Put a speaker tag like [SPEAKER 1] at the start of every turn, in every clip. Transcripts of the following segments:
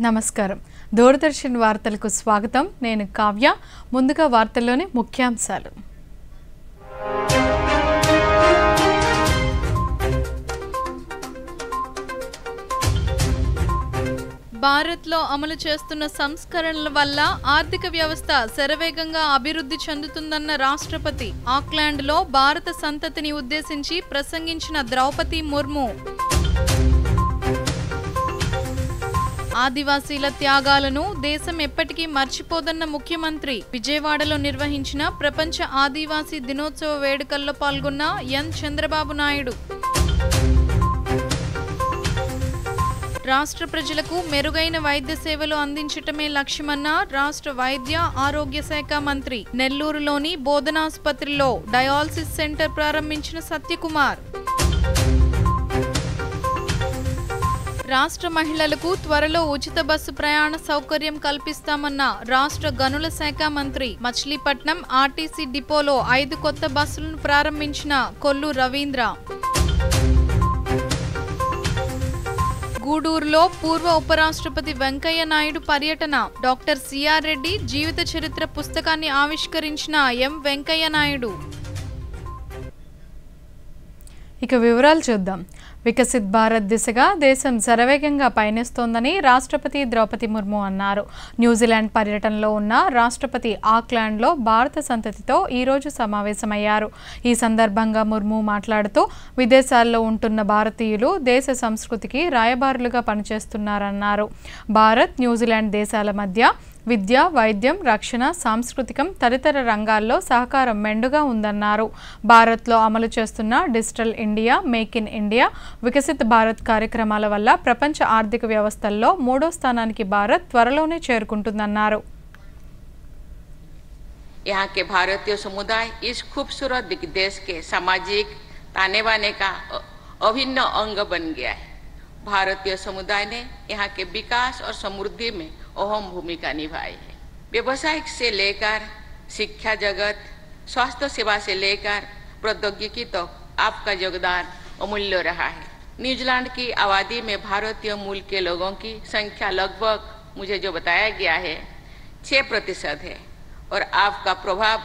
[SPEAKER 1] నమస్కారం. దూరదర్శన్ వార్తలకు స్వాగతం. నేను కావ్య. ముందుగా వార్తల్లోని ముఖ్యాంశాలు. భారత్లో అమలు చేస్తున్న సంస్కరణల వల్ల ఆర్థిక వ్యవస్థ శరవేగంగా అభివృద్ధి చెందుతుందన్న రాష్ట్రపతి. ఆక్లాండ్లో భారత సంతతిని ఉద్దేశించి ప్రసంగించిన ద్రౌపది ముర్ము. ఆదివాసీల త్యాగాలను దేశం ఎప్పటికీ మర్చిపోదన్న ముఖ్యమంత్రి. విజయవాడలో నిర్వహించిన ప్రపంచ ఆదివాసీ దినోత్సవ వేడుకల్లో పాల్గొన్న ఎన్ చంద్రబాబు నాయుడు. రాష్ట్ర ప్రజలకు మెరుగైన వైద్య సేవలు అందించటమే లక్ష్యమన్న రాష్ట్ర వైద్య ఆరోగ్య శాఖ మంత్రి. నెల్లూరులోని బోధనాసుపత్రిలో డయాలసిస్ సెంటర్ ప్రారంభించిన సత్యకుమార్. రాష్ట్ర మహిళలకు త్వరలో ఉచిత బస్సు ప్రయాణ సౌకర్యం కల్పిస్తామన్న రాష్ట్ర గనుల శాఖ మంత్రి. మచిలీపట్నం ఆర్టీసీ డిపోలో 5 కొత్త బస్సులను ప్రారంభించిన కొల్లు రవీంద్ర. గూడూరులో పూర్వ ఉపరాష్ట్రపతి వెంకయ్య నాయుడు పర్యటన. డాక్టర్ సిఆర్ రెడ్డి జీవిత చరిత్ర పుస్తకాన్ని ఆవిష్కరించిన ఎం వెంకయ్య నాయుడు. ఇక వివరాలు చూద్దాం. వికసిత్ భారత్ దిశగా దేశం శరవేగంగా పయనిస్తోందని రాష్ట్రపతి ద్రౌపది ముర్ము అన్నారు. న్యూజిలాండ్ పర్యటనలో ఉన్న రాష్ట్రపతి ఆక్లాండ్లో భారత సంతతితో ఈరోజు సమావేశమయ్యారు. ఈ సందర్భంగా ముర్ము మాట్లాడుతూ విదేశాల్లో ఉంటున్న భారతీయులు దేశ సంస్కృతికి రాయబారులుగా పనిచేస్తున్నారన్నారు. భారత్, న్యూజిలాండ్ దేశాల మధ్య విద్య, వైద్యం, రక్షణ, సాంస్కృతికం తదితర రంగాల్లో సహకారం మెండుగా ఉందన్నారు. భారత్లో అమలు చేస్తున్న digital India, make in India, Viksit Bharat కార్యక్రమాల వల్ల ప్రపంచ ఆర్థిక వ్యవస్థల్లో 3వ స్థానానికి భారత్ త్వరలోనే చేరుకుంటుందన్నారు.
[SPEAKER 2] यहाँ के भारतीय समुदाय इस खूबसूरत देश के सामाजिक ताने बाने का अभिन्न अंग बन गया है. भारतीय समुदाय ने यहाँ के विकास और समृद्धि में अहम भूमिका निभाई है. व्यवसायिक से लेकर शिक्षा जगत, स्वास्थ्य सेवा से लेकर प्रौद्योगिकी तक आपका योगदान अमूल्य रहा है. न्यूजीलैंड की आबादी में भारतीय मूल के लोगों की संख्या लगभग मुझे जो बताया गया है 6% है और आपका प्रभाव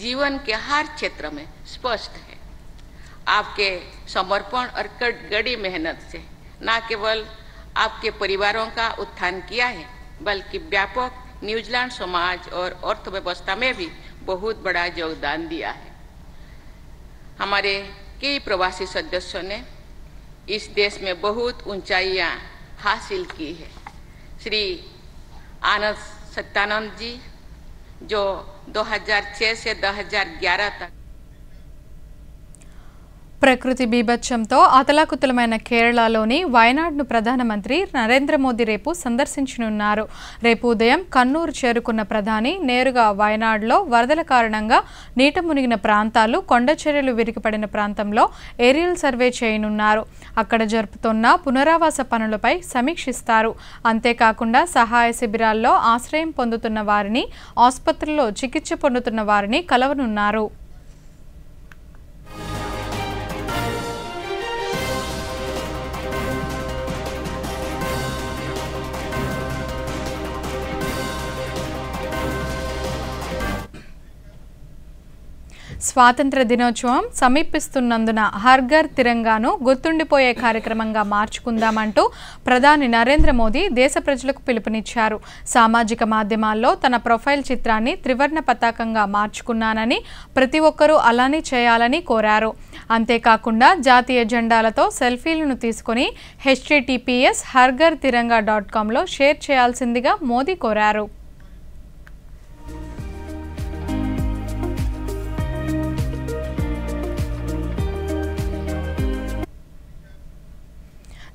[SPEAKER 2] जीवन के हर क्षेत्र में स्पष्ट है. आपके समर्पण और कड़ी मेहनत से न केवल आपके परिवारों का उत्थान किया है बल्कि व्यापक न्यूजीलैंड समाज और अर्थव्यवस्था में भी बहुत बड़ा योगदान दिया है. हमारे कई प्रवासी सदस्यों ने इस देश में बहुत ऊंचाइयां हासिल की है. श्री आनंद सत्यानंद जी जो 2006 से 2011 तक
[SPEAKER 1] ప్రకృతి బీభత్సంతో అతలాకుతలమైన కేరళలోని వయనాడ్ను ప్రధానమంత్రి నరేంద్ర మోదీ రేపు సందర్శించనున్నారు. రేపు ఉదయం కన్నూరు చేరుకున్న ప్రధాని నేరుగా వయనాడ్లో వరదల కారణంగా నీట మునిగిన ప్రాంతాలు, కొండచర్యలు విరిగిపడిన ప్రాంతంలో ఏరియల్ సర్వే చేయనున్నారు. అక్కడ జరుపుతున్న పునరావాస పనులపై సమీక్షిస్తారు. అంతేకాకుండా సహాయ శిబిరాల్లో ఆశ్రయం పొందుతున్న వారిని, ఆసుపత్రుల్లో చికిత్స పొందుతున్న వారిని కలవనున్నారు. స్వాతంత్ర దినోత్సవం సమీపిస్తున్నందున హర్ ఘర్ తిరంగాను గుర్తుండిపోయే కార్యక్రమంగా మార్చుకుందామంటూ ప్రధాని నరేంద్ర మోదీ దేశ ప్రజలకు పిలుపునిచ్చారు. సామాజిక మాధ్యమాల్లో తన ప్రొఫైల్ చిత్రాన్ని త్రివర్ణ పతాకంగా మార్చుకున్నానని, ప్రతి ఒక్కరూ అలానే చేయాలని కోరారు. అంతేకాకుండా జాతీయ జెండాలతో సెల్ఫీలను తీసుకుని https.harghar-tiranga.comలో షేర్ చేయాల్సిందిగా మోదీ కోరారు.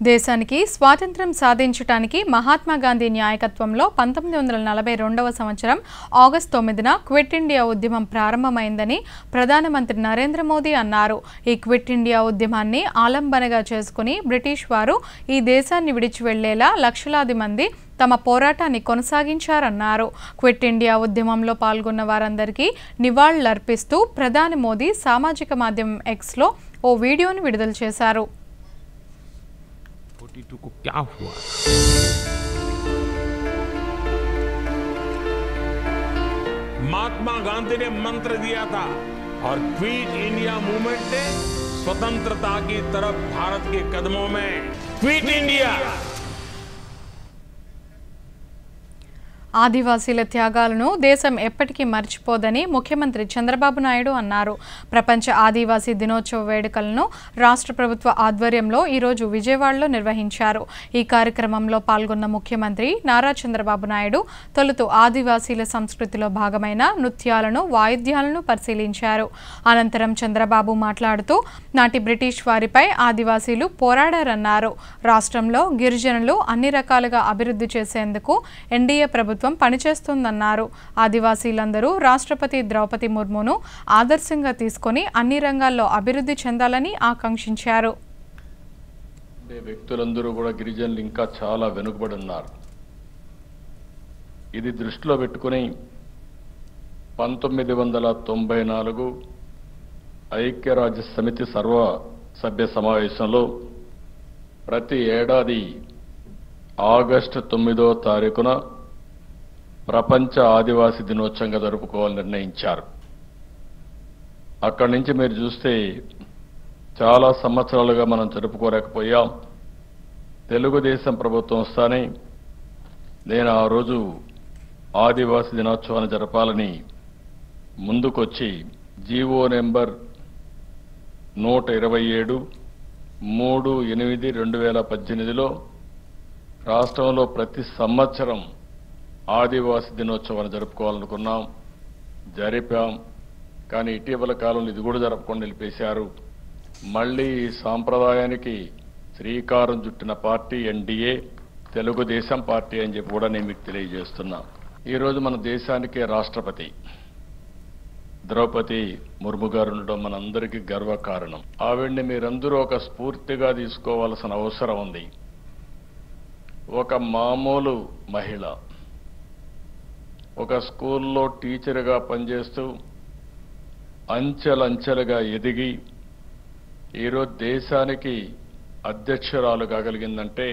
[SPEAKER 1] దేశానికి స్వాతంత్ర్యం సాధించడానికి మహాత్మా గాంధీ నాయకత్వంలో 1942వ సంవత్సరం ఆగస్టు 9న క్విట్ ఇండియా ఉద్యమం ప్రారంభమైందని ప్రధానమంత్రి నరేంద్ర మోదీ అన్నారు. ఈ క్విట్ ఇండియా ఉద్యమాన్ని ఆలంబనగా చేసుకుని బ్రిటిష్ వారు ఈ దేశాన్ని విడిచి వెళ్లేలా లక్షలాది మంది తమ పోరాటాన్ని కొనసాగించారన్నారు. క్విట్ ఇండియా ఉద్యమంలో పాల్గొన్న వారందరికీ నివాళులర్పిస్తూ ప్రధాని మోదీ సామాజిక మాధ్యమం ఎక్స్లో ఓ వీడియోను విడుదల చేశారు.
[SPEAKER 3] 42 को क्या हुआ? महात्मा गांधी ने मंत्र दिया था और क्विट इंडिया मूवमेंट ने स्वतंत्रता की तरफ भारत के कदमों में क्विट इंडिया
[SPEAKER 1] ఆదివాసీల త్యాగాలను దేశం ఎప్పటికీ మర్చిపోదని ముఖ్యమంత్రి చంద్రబాబు నాయుడు అన్నారు. ప్రపంచ ఆదివాసీ దినోత్సవ వేడుకలను రాష్ట్ర ప్రభుత్వ ఆధ్వర్యంలో ఈరోజు విజయవాడలో నిర్వహించారు. ఈ కార్యక్రమంలో పాల్గొన్న ముఖ్యమంత్రి నారా చంద్రబాబు నాయుడు తొలుత ఆదివాసీల సంస్కృతిలో భాగమైన నృత్యాలను, వాయిద్యాలను పరిశీలించారు. అనంతరం చంద్రబాబు మాట్లాడుతూ నాటి బ్రిటిష్ వారిపై ఆదివాసీలు పోరాడారన్నారు. రాష్ట్రంలో గిరిజనులు అన్ని రకాలుగా అభివృద్ధి చేసేందుకు ఎన్డీఏ ప్రభుత్వం పనిచేస్తుందన్నారు. ఆదివాసీలందరూ రాష్ట్రపతి ద్రౌపది ముర్మును ఆదర్శంగా తీసుకొని అన్ని రంగాల్లో అభివృద్ధి చెందాలని ఆకాంక్షించారు.
[SPEAKER 4] వ్యక్తులందరూ కూడా గిరిజనులు ఇంకా చాలా వెనుకబడి ఉన్నారు. ఇది దృష్టిలో పెట్టుకుని 1994 ఐక్యరాజ్య సమితి సర్వసభ్య సమావేశంలో ప్రతి ఏడాది ఆగస్టు 9వ తారీఖున ప్రపంచ ఆదివాసీ దినోత్సవంగా జరుపుకోవాలని నిర్ణయించారు. అక్కడి నుంచి మీరు చూస్తే చాలా సంవత్సరాలుగా మనం జరుపుకోలేకపోయాం. తెలుగుదేశం ప్రభుత్వం వస్తానే నేను ఆ రోజు ఆదివాసీ దినోత్సవాన్ని జరపాలని ముందుకొచ్చి జీవో నెంబర్ 127 3/8/2018లో రాష్ట్రంలో ప్రతి సంవత్సరం ఆదివాసీ దినోత్సవాన్ని జరుపుకోవాలనుకున్నాం, జరిపాం. కానీ ఇటీవల కాలంలో ఇది కూడా జరపకుండా నిలిపేశారు. మళ్ళీ ఈ సాంప్రదాయానికి శ్రీకారం చుట్టిన పార్టీ ఎన్డీఏ, తెలుగుదేశం పార్టీ అని చెప్పి కూడా నేను మీకు తెలియజేస్తున్నా. ఈరోజు మన దేశానికే రాష్ట్రపతి ద్రౌపది ముర్ము గారు ఉండడం మనందరికీ గర్వకారణం. ఆవిడ్ని మీరందరూ ఒక స్ఫూర్తిగా తీసుకోవాల్సిన అవసరం ఉంది. ఒక మామూలు మహిళ ఒక స్కూల్లో టీచర్గా పనిచేస్తూ అంచెలంచెలుగా ఎదిగి ఈరోజు దేశానికి అధ్యక్షురాలు కాగలిగిందంటే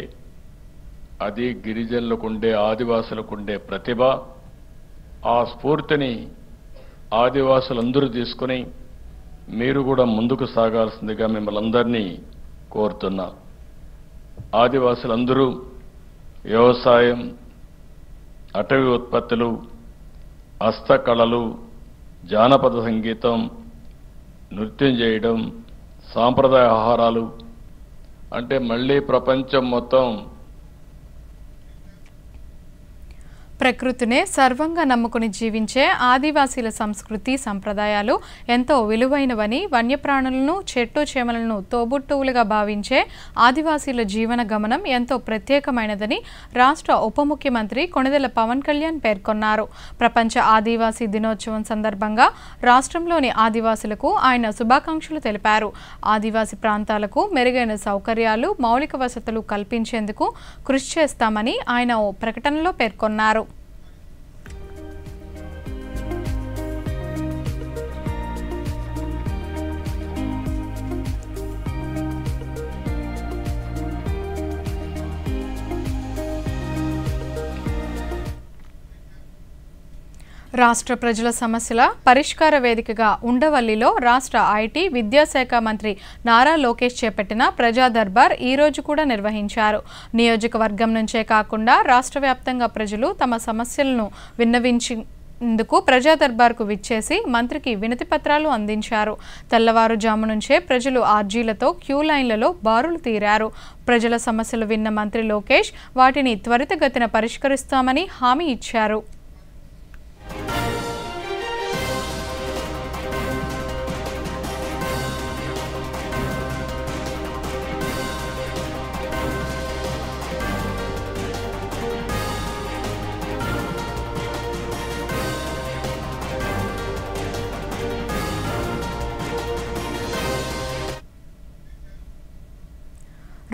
[SPEAKER 4] అది గిరిజనులకుండే, ఆదివాసులకుండే ప్రతిభ. ఆ స్ఫూర్తిని ఆదివాసులందరూ తీసుకుని మీరు కూడా ముందుకు సాగాల్సిందిగా మిమ్మల్ని అందరినీ కోరుతున్నా. ఆదివాసులందరూ వ్యవసాయం, అటవీ ఉత్పత్తులు, హస్తకళలు, జానపద సంగీతం, నృత్యం చేయడం, సాంప్రదాయ ఆహారాలు అంటే మళ్ళీ ప్రపంచం మొత్తం
[SPEAKER 1] ప్రకృతినే సర్వంగా నమ్ముకుని జీవించే ఆదివాసీల సంస్కృతి సంప్రదాయాలు ఎంతో విలువైనవని, వన్యప్రాణులను, చెట్టు చేమలను తోబుట్టువులుగా భావించే ఆదివాసీల జీవన గమనం ఎంతో ప్రత్యేకమైనదని రాష్ట్ర ఉప ముఖ్యమంత్రి కొణిదెల పవన్ కళ్యాణ్ పేర్కొన్నారు. ప్రపంచ ఆదివాసీ దినోత్సవం సందర్భంగా రాష్ట్రంలోని ఆదివాసులకు ఆయన శుభాకాంక్షలు తెలిపారు. ఆదివాసీ ప్రాంతాలకు మెరుగైన సౌకర్యాలు, మౌలిక వసతులు కల్పించేందుకు కృషి చేస్తామని ఆయన ఓ ప్రకటనలో పేర్కొన్నారు. రాష్ట్ర ప్రజల సమస్యల పరిష్కార వేదికగా ఉండవల్లిలో రాష్ట్ర ఐటీ, విద్యాశాఖ మంత్రి నారా లోకేష్ చేపట్టిన ప్రజా దర్బార్ ఈ రోజు కూడా నిర్వహించారు. నియోజకవర్గం నుంచే కాకుండా రాష్ట్ర వ్యాప్తంగా ప్రజలు తమ సమస్యలను విన్నవించేందుకు ప్రజా దర్బార్కు విచ్చేసి మంత్రికి వినతి పత్రాలు అందించారు. తెల్లవారుజాము నుంచే ప్రజలు ఆర్జీలతో క్యూ లైన్లలో బారులు తీరారు. ప్రజల సమస్యలు విన్న మంత్రి లోకేష్ వాటిని త్వరితగతిన పరిష్కరిస్తామని హామీ ఇచ్చారు.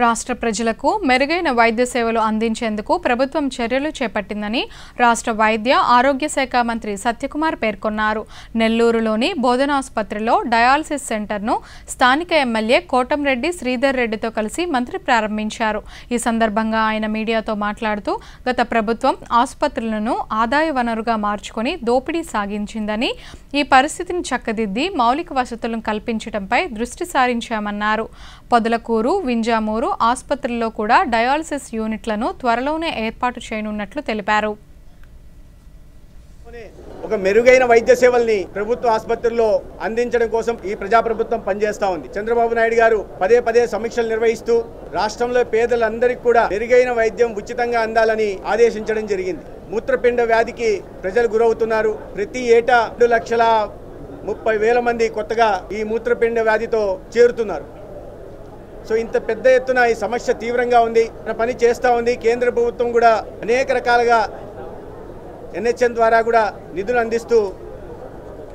[SPEAKER 1] రాష్ట్ర ప్రజలకు మెరుగైన వైద్య సేవలు అందించేందుకు ప్రభుత్వం చర్యలు చేపట్టిందని రాష్ట్ర వైద్య ఆరోగ్య శాఖ మంత్రి సత్యకుమార్ పేర్కొన్నారు. నెల్లూరులోని బోధనాసుపత్రిలో డయాలసిస్ సెంటర్ను స్థానిక ఎమ్మెల్యే కోటంరెడ్డి శ్రీధర్ రెడ్డితో కలిసి మంత్రి ప్రారంభించారు. ఈ సందర్భంగా ఆయన మీడియాతో మాట్లాడుతూ గత ప్రభుత్వం ఆసుపత్రులను ఆదాయ వనరుగా మార్చుకొని దోపిడీ సాగించిందని, ఈ పరిస్థితిని చక్కదిద్ది మౌలిక వసతులను కల్పించడంపై దృష్టి సారించామన్నారు. పొదలకూరు, వింజామూరు ఆసుపత్రుల్లో కూడా డయాలసిస్ యూనిట్లను త్వరలోనే ఏర్పాటు చేయనున్నట్లు తెలిపారు.
[SPEAKER 5] ఒక మెరుగైన వైద్య సేవల్ని ప్రభుత్వ ఆసుపత్రుల్లో అందించడం కోసం ఈ ప్రజాప్రభుత్వం పనిచేస్తా ఉంది. చంద్రబాబు నాయుడు గారు పదే పదే సమీక్షలు నిర్వహిస్తూ రాష్ట్రంలో పేదలందరికీ కూడా మెరుగైన వైద్యం ఉచితంగా అందాలని ఆదేశించడం జరిగింది. మూత్రపిండ వ్యాధికి ప్రజలు గురవుతున్నారు. ప్రతి ఏటా 2,30,000 మంది కొత్తగా ఈ మూత్రపిండ వ్యాధితో చేరుతున్నారు. సో ఇంత పెద్ద ఎత్తున ఈ సమస్య తీవ్రంగా ఉంది, పని చేస్తూ ఉంది. కేంద్ర ప్రభుత్వం కూడా అనేక రకాలుగా NHM ద్వారా కూడా నిధులు అందిస్తూ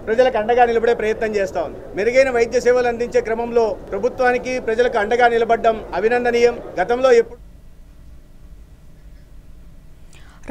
[SPEAKER 5] ప్రజలకు అండగా నిలబడే ప్రయత్నం చేస్తూ ఉంది. మెరుగైన వైద్య సేవలు అందించే క్రమంలో ప్రభుత్వానికి ప్రజలకు అండగా నిలబడడం అభినందనీయం. గతంలో ఎప్పుడు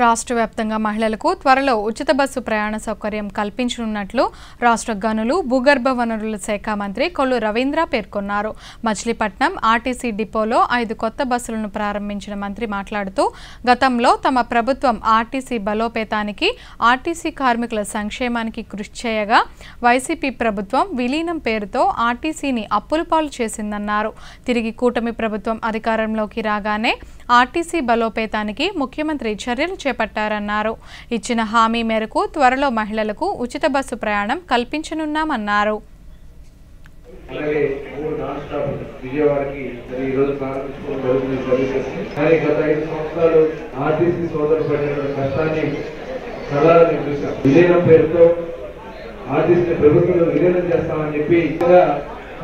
[SPEAKER 1] రాష్ట్ర వ్యాప్తంగా మహిళలకు త్వరలో ఉచిత బస్సు ప్రయాణ సౌకర్యం కల్పించనున్నట్లు రాష్ట్ర గనులు, భూగర్భ వనరుల శాఖ మంత్రి కొల్లు రవీంద్ర పేర్కొన్నారు. మచిలీపట్నం ఆర్టీసీ డిపోలో 5 కొత్త బస్సులను ప్రారంభించిన మంత్రి మాట్లాడుతూ గతంలో తమ ప్రభుత్వం ఆర్టీసీ బలోపేతానికి, ఆర్టీసీ కార్మికుల సంక్షేమానికి కృషి చేయగా వైసీపీ ప్రభుత్వం విలీనం పేరుతో ఆర్టీసీని అప్పులపాలు చేసిందన్నారు. తిరిగి కూటమి ప్రభుత్వం అధికారంలోకి రాగానే ఆర్టీసీ బలోపేతానికి ముఖ్యమంత్రి చర్యలు చేపట్టారన్నారు. ఇచ్చిన హామీ మేరకు త్వరలో మహిళలకు ఉచిత బస్సు ప్రయాణం కల్పించనున్నామన్నారు.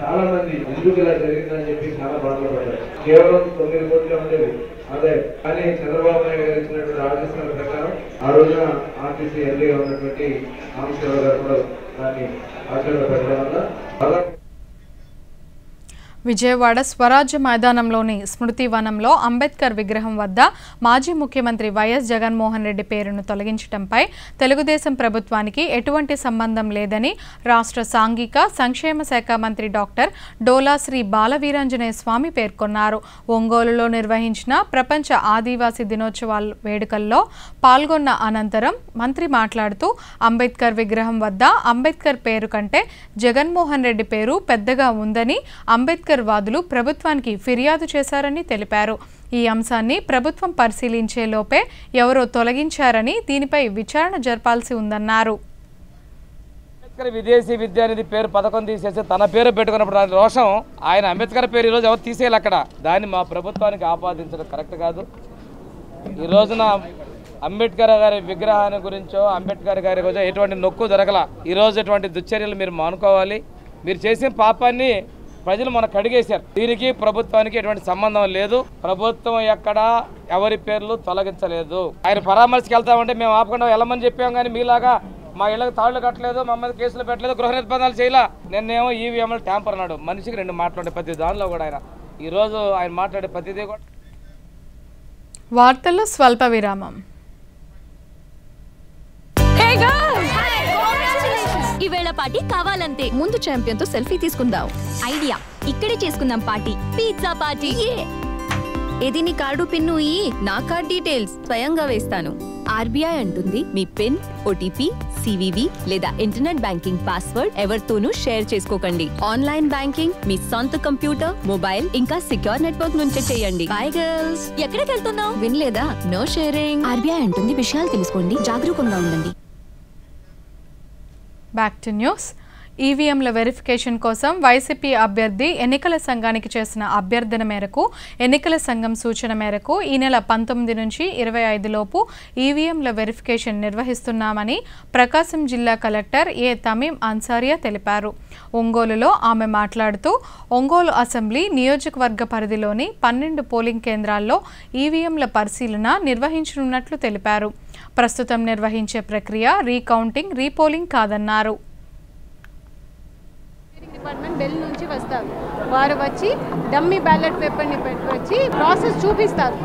[SPEAKER 6] చాలా మంది ఎందుకు ఇలా జరిగిందని చెప్పి చాలా బాధపడ్డారు. కేవలం 9 కోట్లు ఉండేది అదే, కానీ చంద్రబాబు నాయుడు గారు ఇచ్చినటువంటి ఆదేశాల ప్రకారం ఆ రోజున ఆర్టీసీ ఎండీగా ఉన్నటువంటి రామశివరావు గారు కూడా దాన్ని ఆచరణ పెట్టడం వల్ల
[SPEAKER 1] విజయవాడ స్వరాజ్య మైదానంలోని స్మృతి వనంలో అంబేద్కర్ విగ్రహం వద్ద మాజీ ముఖ్యమంత్రి వైఎస్ జగన్మోహన్ రెడ్డి పేరును తొలగించడంపై తెలుగుదేశం ప్రభుత్వానికి ఎటువంటి సంబంధం లేదని రాష్ట్ర సాంఘిక సంక్షేమ శాఖ మంత్రి డాక్టర్ డోలా శ్రీ బాలవీరాంజనేయ స్వామి పేర్కొన్నారు. ఒంగోలులో నిర్వహించిన ప్రపంచ ఆదివాసీ దినోత్సవాల వేడుకల్లో పాల్గొన్న అనంతరం మంత్రి మాట్లాడుతూ అంబేద్కర్ విగ్రహం వద్ద అంబేద్కర్ పేరు కంటే జగన్మోహన్ రెడ్డి పేరు పెద్దగా ఉందని అంబేద్కర్ వాదులు ప్రభుత్వానికి ఫిర్యాదు చేశారని తెలిపారు. ఈ అంశాన్ని ప్రభుత్వం పరిశీలించే లోపే ఎవరో తొలగించారని దీనిపై విచారణ జరపాల్సి ఉందన్నారు.
[SPEAKER 7] విదేశీ విద్యానిధి పేరు పథకం తీసేసి తన పేరు పెట్టుకున్నప్పుడు దాని రోషం ఆయన అంబేద్కర్ పేరు ఈరోజు ఎవరు తీసేయాలి అక్కడ, దాన్ని మా ప్రభుత్వానికి ఆపాదించడం కరెక్ట్ కాదు. ఈ రోజున అంబేద్కర్ గారి విగ్రహాన్ని గురించో అంబేద్కర్ గారి గురించో ఎటువంటి నొక్కు జరగల. ఈరోజు ఎటువంటి దుశ్చర్యలు మీరు మానుకోవాలి. మీరు చేసిన పాపాన్ని ప్రజలు మనకు అడిగేశారు. దీనికి ప్రభుత్వానికి ఎటువంటి సంబంధం లేదు. ప్రభుత్వం ఎక్కడ ఎవరి పేర్లు తొలగించలేదు. ఆయన పరామర్శకి వెళ్తామంటే మేము ఆపకుండా వెళ్ళమని చెప్పాం, కానీ మీలాగా మా ఇళ్ళకి తాళ్లు కట్టలేదు, మా మీద కేసులు పెట్టలేదు, గృహ నిర్బంధాలు చేయలే. నిన్నేమో ఈవీఎంలు ట్యాంపర్ అన్నాడు. మనిషికి 2 మాట్లాడే ప్రతి దానిలో కూడా ఆయన ఈరోజు ఆయన మాట్లాడే ప్రతిదీ కూడా.
[SPEAKER 1] వార్తల్లో స్వల్ప విరామం.
[SPEAKER 8] ఈవేళ పార్టీ కావాలంతే. ముందు ఛాంపియన్ తో సెల్ఫీ తీసుకుందాం. ఐడియా, ఇక్కడే చేసుకుందాం పార్టీ. Pizza party. ఏది నీ కార్డు పిన్ను నా కార్డ్ డీటెయిల్స్ స్వయంగా వేస్తాను. ఆర్బీఐ అంటుంది మీ పిన్, ఓటీపీ, సివివి లేదా ఇంటర్నెట్ బ్యాంకింగ్ పాస్వర్డ్ ఎవరితోనూ షేర్ చేసుకోకండి. ఆన్లైన్ బ్యాంకింగ్ మీ సొంత కంప్యూటర్, మొబైల్ ఇంకా సిక్యూర్ నెట్వర్క్ నుంచే చేయండి. By girls. ఎక్కడికి వెళ్తున్నావు? వినలేదా? No sharing. ఆర్బీఐ అంటుంది విషయాలు తెలుసుకోండి, జాగరూకంగా ఉండండి.
[SPEAKER 1] Back to news. ఈవీఎంల వెరిఫికేషన్ కోసం వైసీపీ అభ్యర్థి ఎన్నికల సంఘానికి చేసిన అభ్యర్థన మేరకు ఎన్నికల సంఘం సూచన మేరకు ఈ నెల 19 నుంచి 25 లోపు ఈవీఎంల వెరిఫికేషన్ నిర్వహిస్తున్నామని ప్రకాశం జిల్లా కలెక్టర్ ఏ తమీం అన్సారియా తెలిపారు. ఒంగోలులో ఆమె మాట్లాడుతూ ఒంగోలు అసెంబ్లీ నియోజకవర్గ పరిధిలోని 12 పోలింగ్ కేంద్రాల్లో ఈవీఎంల పరిశీలన నిర్వహించనున్నట్లు తెలిపారు. ప్రస్తుతం నిర్వహించే ప్రక్రియ రీకౌంటింగ్, రీపోలింగ్ కాదన్నారు.
[SPEAKER 9] డిపార్ట్మెంట్ బెల్ నుంచి వస్తారు. వారు వచ్చి డమ్మీ బ్యాలెట్ పేపర్ని వచ్చి ప్రాసెస్ చూపిస్తారు,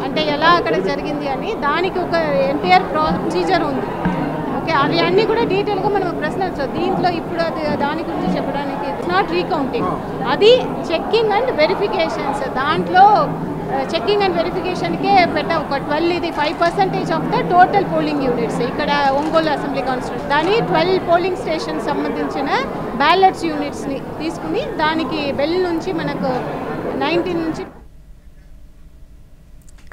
[SPEAKER 9] అంటే ఎలా అక్కడ జరిగింది అని. దానికి ఒక ఎంటైర్ ప్రొసీజర్ ఉంది. ఓకే, అవి అన్నీ కూడా డీటెయిల్గా మనం ప్రశ్నించవచ్చు. దీంట్లో ఇప్పుడు అది దాని గురించి చెప్పడానికి ఇట్స్ నాట్ రీకౌంటింగ్, అది చెక్కింగ్ అండ్ వెరిఫికేషన్స్. దాంట్లో చెక్కింగ్ అండ్ వెరిఫికేషన్కే ఒక 12, ఇది 5% of the total polling units. ఇక్కడ ఒంగోలు అసెంబ్లీ కాన్స్టిట్యూషన్ దాని 12 పోలింగ్ స్టేషన్ సంబంధించిన బ్యాలెట్స్ యూనిట్స్ని తీసుకుని దానికి బెల్ నుంచి మనకు 19 నుంచి.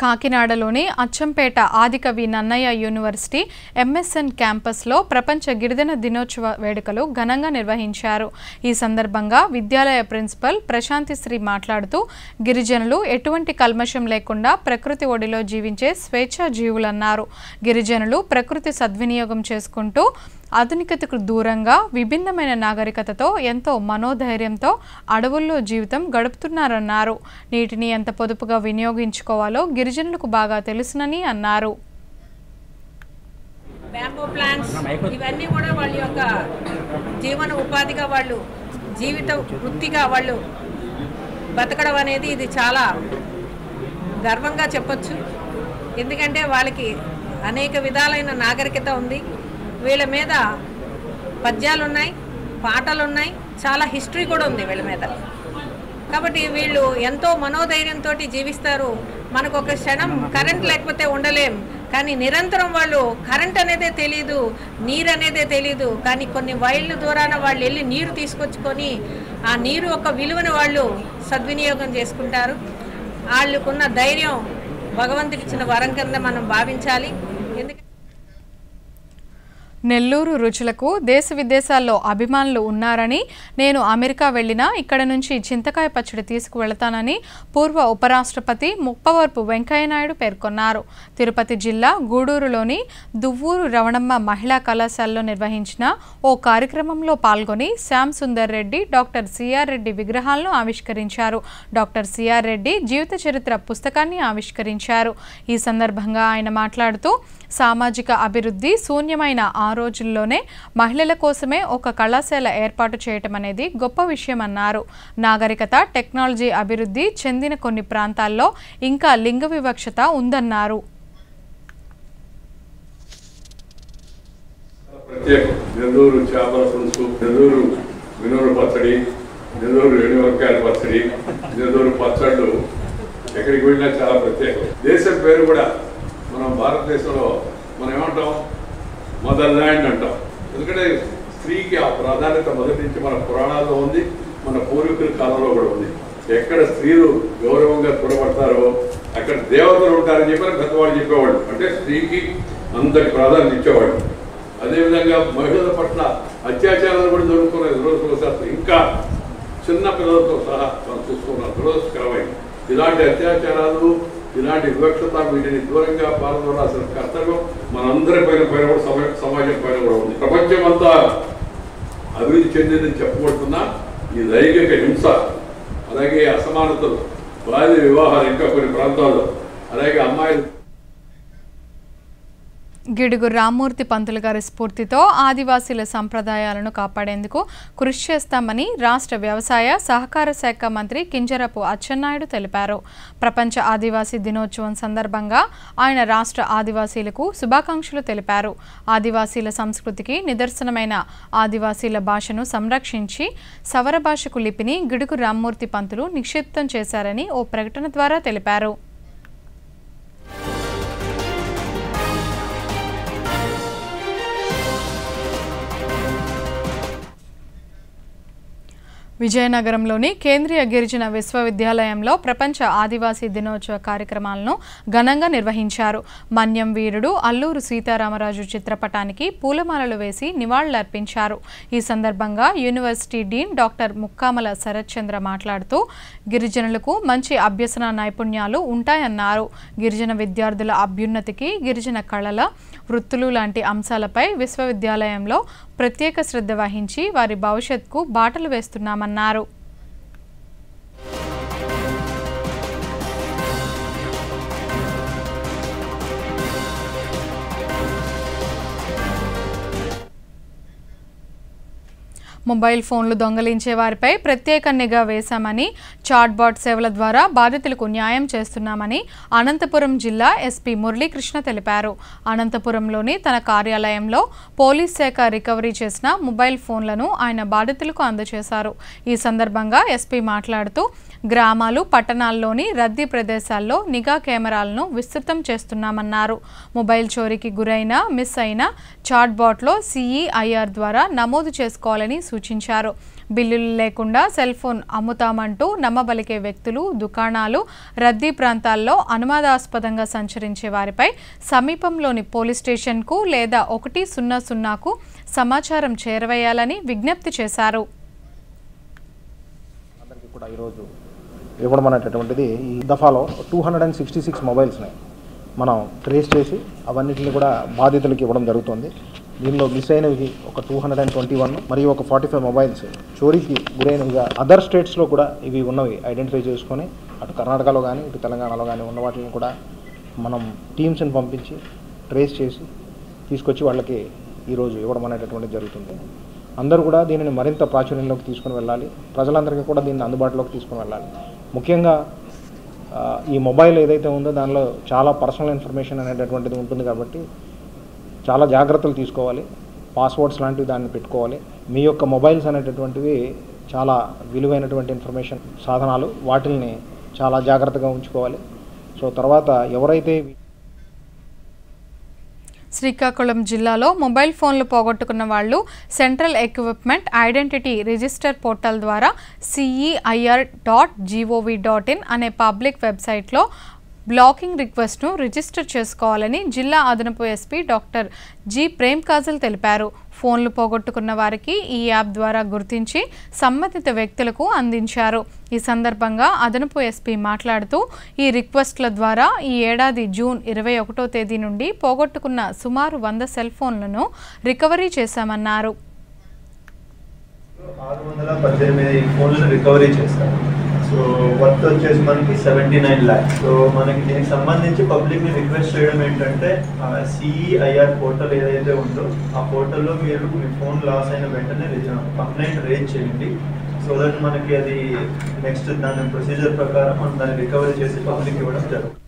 [SPEAKER 1] కాకినాడలోని అచ్చంపేట ఆదికవి నన్నయ్య యూనివర్సిటీ ఎంఎస్ఎన్ క్యాంపస్లో ప్రపంచ గిరిజన దినోత్సవ వేడుకలు ఘనంగా నిర్వహించారు. ఈ సందర్భంగా విద్యాలయ ప్రిన్సిపల్ ప్రశాంతిశ్రీ మాట్లాడుతూ గిరిజనులు ఎటువంటి కల్మషం లేకుండా ప్రకృతి ఒడిలో జీవించే స్వేచ్ఛా జీవులన్నారు. గిరిజనులు ప్రకృతి సద్వినియోగం చేసుకుంటూ ఆధునికతకు దూరంగా విభిన్నమైన నాగరికతతో ఎంతో మనోధైర్యంతో అడవుల్లో జీవితం గడుపుతున్నారన్నారు. నీటిని ఎంత పొదుపుగా వినియోగించుకోవాలో గిరిజనులకు బాగా తెలుసునని అన్నారు.
[SPEAKER 10] బ్యాంబూ ప్లాంట్స్ ఇవన్నీ కూడా వాళ్ళ యొక్క జీవన ఉపాధిగా, వాళ్ళు జీవిత వృత్తిగా వాళ్ళు బతకడం అనేది ఇది చాలా గర్వంగా చెప్పొచ్చు. ఎందుకంటే వాళ్ళకి అనేక విధాలైన నాగరికత ఉంది. వీళ్ళ మీద పద్యాలు ఉన్నాయి, పాటలు ఉన్నాయి, చాలా హిస్టరీ కూడా ఉంది వీళ్ళ మీద. కాబట్టి వీళ్ళు ఎంతో మనోధైర్యంతో జీవిస్తారు. మనకు ఒక క్షణం కరెంట్ లేకపోతే ఉండలేం, కానీ నిరంతరం వాళ్ళు కరెంట్ అనేదే తెలీదు, నీరు అనేదే తెలీదు. కానీ కొన్ని మైళ్ళ దూరాన వాళ్ళు వెళ్ళి నీరు తీసుకొచ్చుకొని ఆ నీరు ఒక విలువను వాళ్ళు సద్వినియోగం చేసుకుంటారు. వాళ్ళకున్న ధైర్యం భగవంతుడికి ఇచ్చిన వరం కింద మనం భావించాలి. ఎందుకంటే
[SPEAKER 1] నెల్లూరు రుచులకు దేశ విదేశాల్లో అభిమానులు ఉన్నారని, నేను అమెరికా వెళ్లినా ఇక్కడ నుంచి చింతకాయ పచ్చడి తీసుకువెళతానని పూర్వ ఉపరాష్ట్రపతి ముప్పవరపు వెంకయ్యనాయుడు పేర్కొన్నారు. తిరుపతి జిల్లా గూడూరులోని దువ్వూరు రవణమ్మ మహిళా కళాశాలలో నిర్వహించిన ఓ కార్యక్రమంలో పాల్గొని శ్యామ్ సుందర్ రెడ్డి, డాక్టర్ సిఆర్ రెడ్డి విగ్రహాలను ఆవిష్కరించారు. డాక్టర్ సిఆర్ రెడ్డి జీవిత చరిత్ర పుస్తకాన్ని ఆవిష్కరించారు. ఈ సందర్భంగా ఆయన మాట్లాడుతూ సామాజిక అభివృద్ధి శూన్యమైన ఆ రోజుల్లోనే మహిళల కోసమే ఒక కళాశాల ఏర్పాటు చేయటం అనేది గొప్ప విషయమన్నారు. నాగరికత, టెక్నాలజీ అభివృద్ధి చెందిన కొన్ని ప్రాంతాల్లో ఇంకా లింగ వివక్షత ఉందన్నారు.
[SPEAKER 11] నెల్లూరు చేపల పులుసు, నెల్లూరు మినూరు పచ్చడి, నెల్లూరు ఎండుమిరపకాయల పచ్చడి, నెల్లూరు పచ్చళ్ళు ఎక్కడికి వెళ్ళినా చాలా ప్రత్యేకం. దేశం పేరు కూడా మనం భారతదేశంలో మనం ఏమంటాం, మదర్ ల్యాండ్ అంటాం. ఎందుకంటే స్త్రీకి ఆ ప్రాధాన్యత మొదటి నుంచి మన పురాణాల్లో ఉంది, మన పూర్వీకుల కాలంలో కూడా ఉంది. ఎక్కడ స్త్రీలు గౌరవంగా చూడబడతారో అక్కడ దేవతలు ఉంటారని చెప్పి పెద్దవాళ్ళు చెప్పేవాళ్ళు. అంటే స్త్రీకి అంతటి ప్రాధాన్యత ఇచ్చేవాళ్ళు. అదేవిధంగా మహిళల పట్ల అత్యాచారాలు కూడా జరుగుతున్నది దురదృష్టవశాత్తు. ఇంకా చిన్న పిల్లలతో సహా మనం చూసుకున్నాం. దురదృష్టకరమైంది. ఇలాంటి అత్యాచారాలు, ఇలాంటి వివక్షత, వీటిని దూరంగా పాల్గొనాల్సిన కర్తవ్యం మనందరి పైన కూడా సమాజం పైన కూడా ఉంది. ప్రపంచం అంతా అభివృద్ధి చెందిందని చెప్పబడుతున్నా ఈ లైంగిక హింస, అలాగే అసమానతలు, బాల్య వివాహాలు ఇంకా కొన్ని ప్రాంతాల్లో, అలాగే అమ్మాయిలు.
[SPEAKER 1] గిడుగు రామ్మూర్తి పంతులు గారి స్ఫూర్తితో ఆదివాసీల సంప్రదాయాలను కాపాడేందుకు కృషి చేస్తామని రాష్ట్ర వ్యవసాయ సహకార శాఖ మంత్రి కింజరపు అచ్చెన్నాయుడు తెలిపారు. ప్రపంచ ఆదివాసీ దినోత్సవం సందర్భంగా ఆయన రాష్ట్ర ఆదివాసీలకు శుభాకాంక్షలు తెలిపారు. ఆదివాసీల సంస్కృతికి నిదర్శనమైన ఆదివాసీల భాషను సంరక్షించి సవర భాషకు లిపిని గిడుగు రామ్మూర్తి పంతులు నిక్షిప్తం చేశారని ఓ ప్రకటన ద్వారా తెలిపారు. విజయనగరంలోని కేంద్రీయ గిరిజన విశ్వవిద్యాలయంలో ప్రపంచ ఆదివాసీ దినోత్సవ కార్యక్రమాలను ఘనంగా నిర్వహించారు. మన్యం వీరుడు అల్లూరు సీతారామరాజు చిత్రపటానికి పూలమాలలు వేసి నివాళులర్పించారు. ఈ సందర్భంగా యూనివర్సిటీ డీన్ డాక్టర్ ముక్కామల శరత్చంద్ర మాట్లాడుతూ గిరిజనులకు మంచి అభ్యసన నైపుణ్యాలు ఉంటాయన్నారు. గిరిజన విద్యార్థుల అభ్యున్నతికి గిరిజన కళల, వృత్తులు లాంటి అంశాలపై విశ్వవిద్యాలయంలో ప్రత్యేక శ్రద్ధ వహించి వారి భవిష్యత్తుకు బాటలు వేస్తున్నామన్నారు. మొబైల్ ఫోన్లు దొంగలించే వారిపై ప్రత్యేక నిఘా వేశామని, చాట్బాట్ సేవల ద్వారా బాధితులకు న్యాయం చేస్తున్నామని అనంతపురం జిల్లా ఎస్పీ మురళీకృష్ణ తెలిపారు. అనంతపురంలోని తన కార్యాలయంలో పోలీస్ శాఖ రికవరీ చేసిన మొబైల్ ఫోన్లను ఆయన బాధితులకు అందజేశారు. ఈ సందర్భంగా ఎస్పీ మాట్లాడుతూ గ్రామాలు, పట్టణాల్లోని రద్దీ ప్రదేశాల్లో నిఘా కెమెరాలను విస్తృతం చేస్తున్నామన్నారు. మొబైల్ చోరీకి గురైన, మిస్ అయిన చాట్బాట్లో CEIR ద్వారా నమోదు చేసుకోవాలని సూచించారు. బిల్లులు లేకుండా సెల్ ఫోన్ అమ్ముతామంటూ నమ్మబలికే వ్యక్తులు, దుకాణాలు, రద్దీ ప్రాంతాల్లో అనుమానాస్పదంగా సంచరించే వారిపై సమీపంలోని పోలీస్ స్టేషన్కు లేదా 100కు సమాచారం చేరవేయాలని విజ్ఞప్తి చేశారు.
[SPEAKER 12] ఇవ్వడం అనేటటువంటిది ఈ దఫాలో 266 మొబైల్స్ని మనం ట్రేస్ చేసి అవన్నిటిని కూడా బాధితులకు ఇవ్వడం జరుగుతుంది. దీనిలో మిస్ అయినవి ఒక 221 మరియు ఒక 45 మొబైల్స్ చోరీకి గురైనవిగా అదర్ స్టేట్స్లో కూడా ఇవి ఉన్నవి ఐడెంటిఫై చేసుకొని అటు కర్ణాటకలో కానీ ఇటు తెలంగాణలో కానీ ఉన్న వాటిని కూడా మనం టీమ్స్ని పంపించి ట్రేస్ చేసి తీసుకొచ్చి వాళ్ళకి ఈరోజు ఇవ్వడం అనేటటువంటిది జరుగుతుంది. అందరూ కూడా దీనిని మరింత ప్రాచుర్యంలోకి తీసుకుని వెళ్ళాలి. ప్రజలందరికీ కూడా దీన్ని అందుబాటులోకి తీసుకుని వెళ్ళాలి. ముఖ్యంగా ఈ మొబైల్ ఏదైతే ఉందో దానిలో చాలా పర్సనల్ ఇన్ఫర్మేషన్ అనేటటువంటిది ఉంటుంది కాబట్టి చాలా జాగ్రత్తలు తీసుకోవాలి. పాస్వర్డ్స్ లాంటివి దాన్ని పెట్టుకోవాలి. మీ యొక్క మొబైల్స్ అనేటటువంటివి చాలా విలువైనటువంటి ఇన్ఫర్మేషన్ సాధనాలు, వాటిని చాలా జాగ్రత్తగా ఉంచుకోవాలి. సో తర్వాత ఎవరైతే
[SPEAKER 1] శ్రీకాకుళం జిల్లాలో మొబైల్ ఫోన్లు పోగొట్టుకున్న వాళ్ళు central equipment identity register portal ద్వారా CEIR.gov.in అనే పబ్లిక్ వెబ్సైట్లో బ్లాకింగ్ రిక్వెస్ట్ను రిజిస్టర్ చేసుకోవాలని జిల్లా అదనపు SP doctor G Prem Kajal తెలిపారు. ఫోన్లు పోగొట్టుకున్న వారికి ఈ యాప్ ద్వారా గుర్తించి సంబంధిత వ్యక్తులకు అందించారు. ఈ సందర్భంగా అదనపు ఎస్పీ మాట్లాడుతూ ఈ రిక్వెస్ట్ల ద్వారా ఈ ఏడాది జూన్ 21వ తేదీ నుండి పోగొట్టుకున్న సుమారు 100 సెల్ ఫోన్లను రికవరీ చేశామన్నారు.
[SPEAKER 13] 618 ఫోన్లను రికవరీ చేశారు. సో వర్త్ వచ్చేసి మనకి 79 lakhs. సో మనకి దీనికి సంబంధించి పబ్లిక్ని రిక్వెస్ట్ చేయడం ఏంటంటే CEIR పోర్టల్ ఏదైతే ఉందో ఆ పోర్టల్లో మీరు మీ ఫోన్ లాస్ అయిన వెంటనే కంప్లైంట్ రేజ్ చేయండి. సో దట్ మనకి అది నెక్స్ట్ దాని ప్రొసీజర్ ప్రకారం మనం దాన్ని రికవరీ చేసి పబ్లిక్ ఇవ్వడం జరుగుతుంది.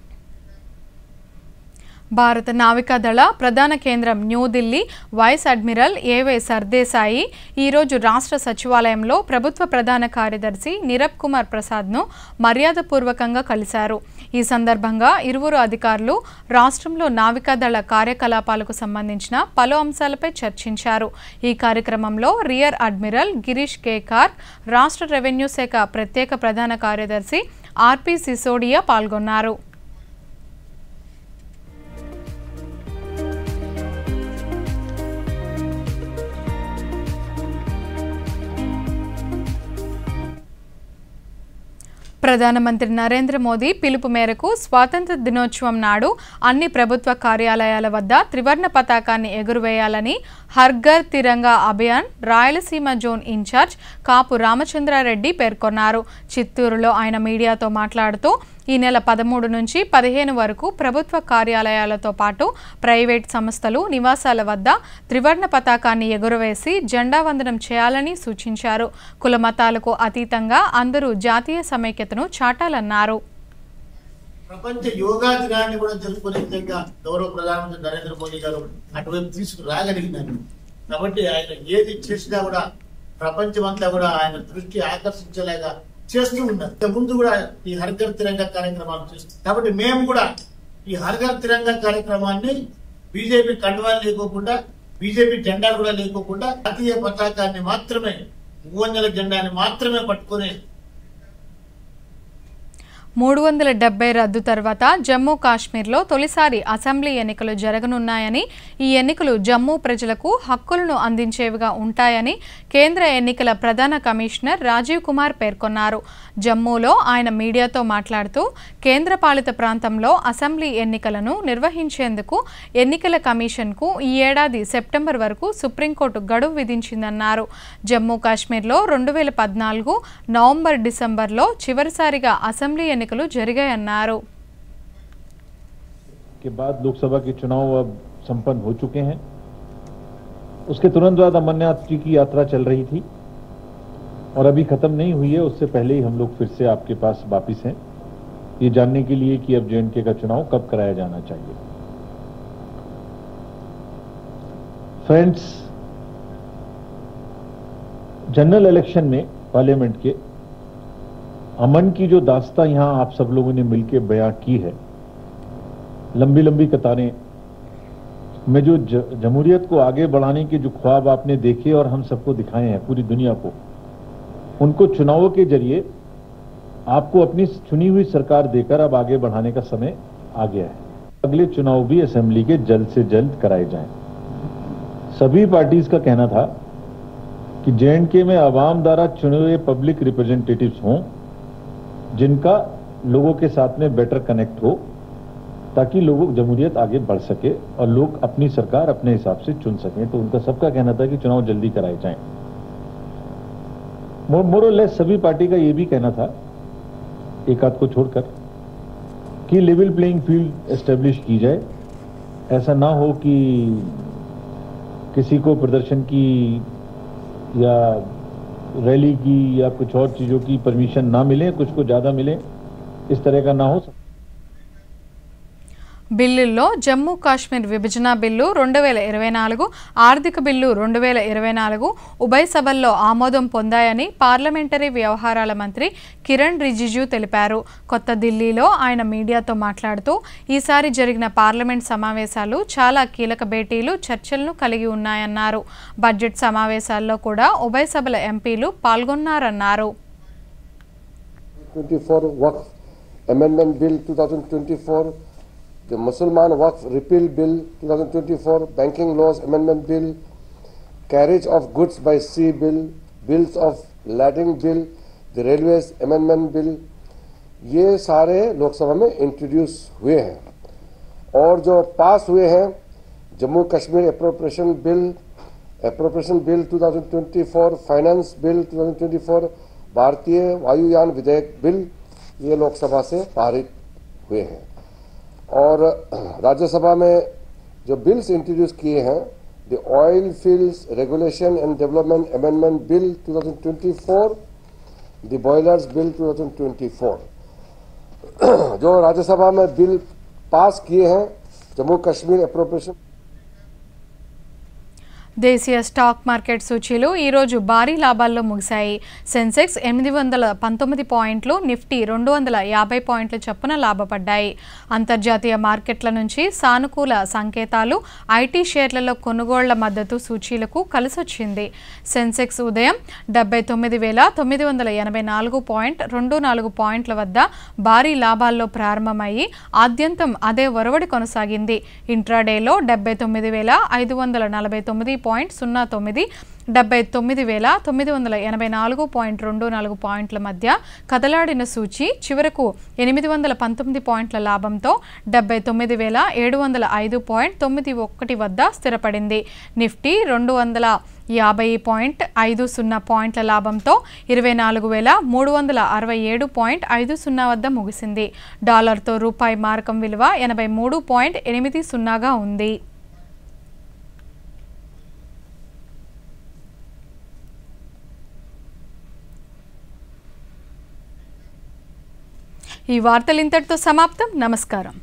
[SPEAKER 1] భారత నావికాదళ ప్రధాన కేంద్రం న్యూఢిల్లీ వైస్ అడ్మిరల్ ఏవై సర్దేశాయి ఈరోజు రాష్ట్ర సచివాలయంలో ప్రభుత్వ ప్రధాన కార్యదర్శి నీరబ్ కుమార్ ప్రసాద్ను మర్యాదపూర్వకంగా కలిశారు. ఈ సందర్భంగా ఇరువురు అధికారులు రాష్ట్రంలో నావికాదళ కార్యకలాపాలకు సంబంధించిన పలు అంశాలపై చర్చించారు. ఈ కార్యక్రమంలో రియర్ అడ్మిరల్ గిరీష్ కేకార్, రాష్ట్ర రెవెన్యూ శాఖ ప్రత్యేక ప్రధాన కార్యదర్శి RP సిసోడియా పాల్గొన్నారు. ప్రధానమంత్రి నరేంద్ర మోదీ పిలుపు మేరకు స్వాతంత్ర దినోత్సవం నాడు అన్ని ప్రభుత్వ కార్యాలయాల వద్ద త్రివర్ణ పతాకాన్ని ఎగురవేయాలని హర్ ఘర్ తిరంగా అభియాన్ రాయలసీమ జోన్ ఇన్ఛార్జ్ కాపు రామచంద్రారెడ్డి పేర్కొన్నారు. చిత్తూరులో ఆయన మీడియాతో మాట్లాడుతూ ఈ నెల 13 నుంచి 15 వరకు ప్రభుత్వ కార్యాలయాలతో పాటు ప్రైవేట్ సంస్థలు, నివాసాల వద్ద త్రివర్ణ పతాకాన్ని ఎగురవేసి జెండా వందనం చేయాలని సూచించారు. కుల మతాలకు అతీతంగా అందరూ జాతీయ సమైక్యతను చాటాలన్నారు.
[SPEAKER 14] ప్రపంచ యోగా దినాన్ని కూడా జరుపుకునే విధంగా గౌరవ ప్రధానమంత్రి నరేంద్ర మోదీ గారు అటువైపు తీసుకురాగలిగినారు. కాబట్టి ఆయన ఏది చేసినా కూడా ప్రపంచం అంతా కూడా ఆయన దృష్టి ఆకర్షించేలాగా చేస్తూ ఉన్నారు. ముందు కూడా ఈ హర్ ఘర్ తిరంగా కార్యక్రమాలు చేస్తారు. కాబట్టి మేము కూడా ఈ హర్ ఘర్ తిరంగా కార్యక్రమాన్ని బీజేపీ కండువాలు లేకోకుండా, బీజేపీ జెండా కూడా లేకోకుండా జాతీయ పతాకాన్ని మాత్రమే, మూవంజల జెండాన్ని మాత్రమే పట్టుకుని
[SPEAKER 1] 370 రద్దు తర్వాత జమ్మూ కాశ్మీర్లో తొలిసారి అసెంబ్లీ ఎన్నికలు జరగనున్నాయని, ఈ ఎన్నికలు జమ్మూ ప్రజలకు హక్కులను అందించేవిగా ఉంటాయని కేంద్ర ఎన్నికల ప్రధాన కమిషనర్ రాజీవ్ కుమార్ పేర్కొన్నారు. జమ్మూలో ఆయన మీడియాతో మాట్లాడుతూ కేంద్రపాలిత ప్రాంతంలో అసెంబ్లీ ఎన్నికలను నిర్వహించేందుకు ఎన్నికల కమిషన్కు ఈ ఏడాది సెప్టెంబర్ వరకు సుప్రీంకోర్టు గడువు విధించిందన్నారు. జమ్మూ కాశ్మీర్లో 2014 నవంబర్, డిసెంబర్లో చివరిసారిగా అసెంబ్లీ ఎన్నికలు జరిగాయన్నారు.
[SPEAKER 15] के बाद लोकसभा के चुनाव अब संपन्न हो चुके हैं. उसके तुरंत बाद अमरनाथ जी की यात्रा चल रही थी. और अभी खत्म नहीं हुई है, उससे पहले ही हम लोग फिर से आपके पास वापिस हैं ये जानने के लिए कि अब J&K का चुनाव कब कराया जाना चाहिए। फ्रेंड्स, जनरल इलेक्शन में पार्लियामेंट के अमन की जो दास्तां यहां आप सब लोगों ने मिलकर बयां की है, लंबी लंबी कतारें में जो जमहूरियत को आगे बढ़ाने के जो ख्वाब आपने देखे और हम सबको दिखाए हैं पूरी दुनिया को, उनको चुनावों के जरिए आपको अपनी चुनी हुई सरकार देकर अब आगे बढ़ाने का समय आ गया है। अगले चुनाव भी असेंबली के जल्द से जल्द कराए जाएं। सभी पार्टीज का कहना था कि J&K में अवाम द्वारा चुने हुए पब्लिक रिप्रेजेंटेटिव्स हों जिनका लोगों के साथ में बेटर कनेक्ट हो, ताकि लोगों जमहूरियत आगे बढ़ सके और लोग अपनी सरकार अपने हिसाब से चुन सकें। तो उनका सबका कहना था कि चुनाव जल्दी कराए जाएं। मोर और लेस सभी पार्टी का यह भी कहना था, एक आध को छोड़कर, कि लेवल प्लेइंग फील्ड एस्टेब्लिश की जाए। ऐसा ना हो कि किसी को प्रदर्शन की या रैली की या कुछ और चीजों की परमिशन ना मिले, कुछ को ज्यादा मिले, इस तरह का ना हो।
[SPEAKER 1] బిల్లుల్లో జమ్మూ కాశ్మీర్ విభజన బిల్లు 2024, ఆర్థిక బిల్లు 2024 ఉభయ సభల్లో ఆమోదం పొందాయని పార్లమెంటరీ వ్యవహారాల మంత్రి కిరణ్ రిజిజు తెలిపారు. కొత్త ఢిల్లీలో ఆయన మీడియాతో మాట్లాడుతూ ఈసారి జరిగిన పార్లమెంట్ సమావేశాలు చాలా కీలక భేటీలు, చర్చలను కలిగి ఉన్నాయన్నారు. బడ్జెట్ సమావేశాల్లో కూడా ఉభయ సభల ఎంపీలు పాల్గొన్నారన్నారు.
[SPEAKER 16] 24 వక్ఫ్ amendment bill 2024, the Mussalman Waqf Repeal Bill 2024, Banking Laws Amendment Bill, Carriage of Goods by Sea Bill, Bills of Lading Bill, the Railways Amendment Bill, ये सारे लोकसभा में इंट्रोड्यूस हुए हैं। और जो पास हुए हैं, Jammu Kashmir appropriation bill 2024, finance bill 2024, भारतीय वायुयान विधेयक बिल, ये लोकसभा से पारित हुए हैं। और राज्यसभा में जो बिल्स इंट्रोड्यूस किए हैं, the oil fields regulation and development amendment bill 2024, the boilers bill 2024, जो राज्यसभा में बिल पास किए हैं, जम्मू कश्मीर अप्रोप्रिएशन।
[SPEAKER 1] దేశీయ స్టాక్ మార్కెట్ సూచీలు ఈరోజు భారీ లాభాల్లో ముగిశాయి. సెన్సెక్స్ 819 పాయింట్లు, నిఫ్టీ 250 పాయింట్ల చొప్పున లాభపడ్డాయి. అంతర్జాతీయ మార్కెట్ల నుంచి సానుకూల సంకేతాలు ఐటీ షేర్లలో కొనుగోళ్ల మద్దతు సూచీలకు కలిసొచ్చింది. సెన్సెక్స్ ఉదయం 79,984.24 పాయింట్ల వద్ద భారీ లాభాల్లో ప్రారంభమయ్యి ఆద్యంతం అదే ఒరవడి కొనసాగింది. ఇంట్రాడేలో 79,549.09, 79,984.24 పాయింట్ల మధ్య కదలాడిన సూచీ చివరకు 819 పాయింట్ల లాభంతో 79,705.91 వద్ద స్థిరపడింది. నిఫ్టీ 250.50 పాయింట్ల లాభంతో 24,367.50 వద్ద ముగిసింది. డాలర్తో రూపాయి మారకం విలువ 83.80గా ఉంది. ఈ వార్తలు ఇంతటితో సమాప్తం. నమస్కారం.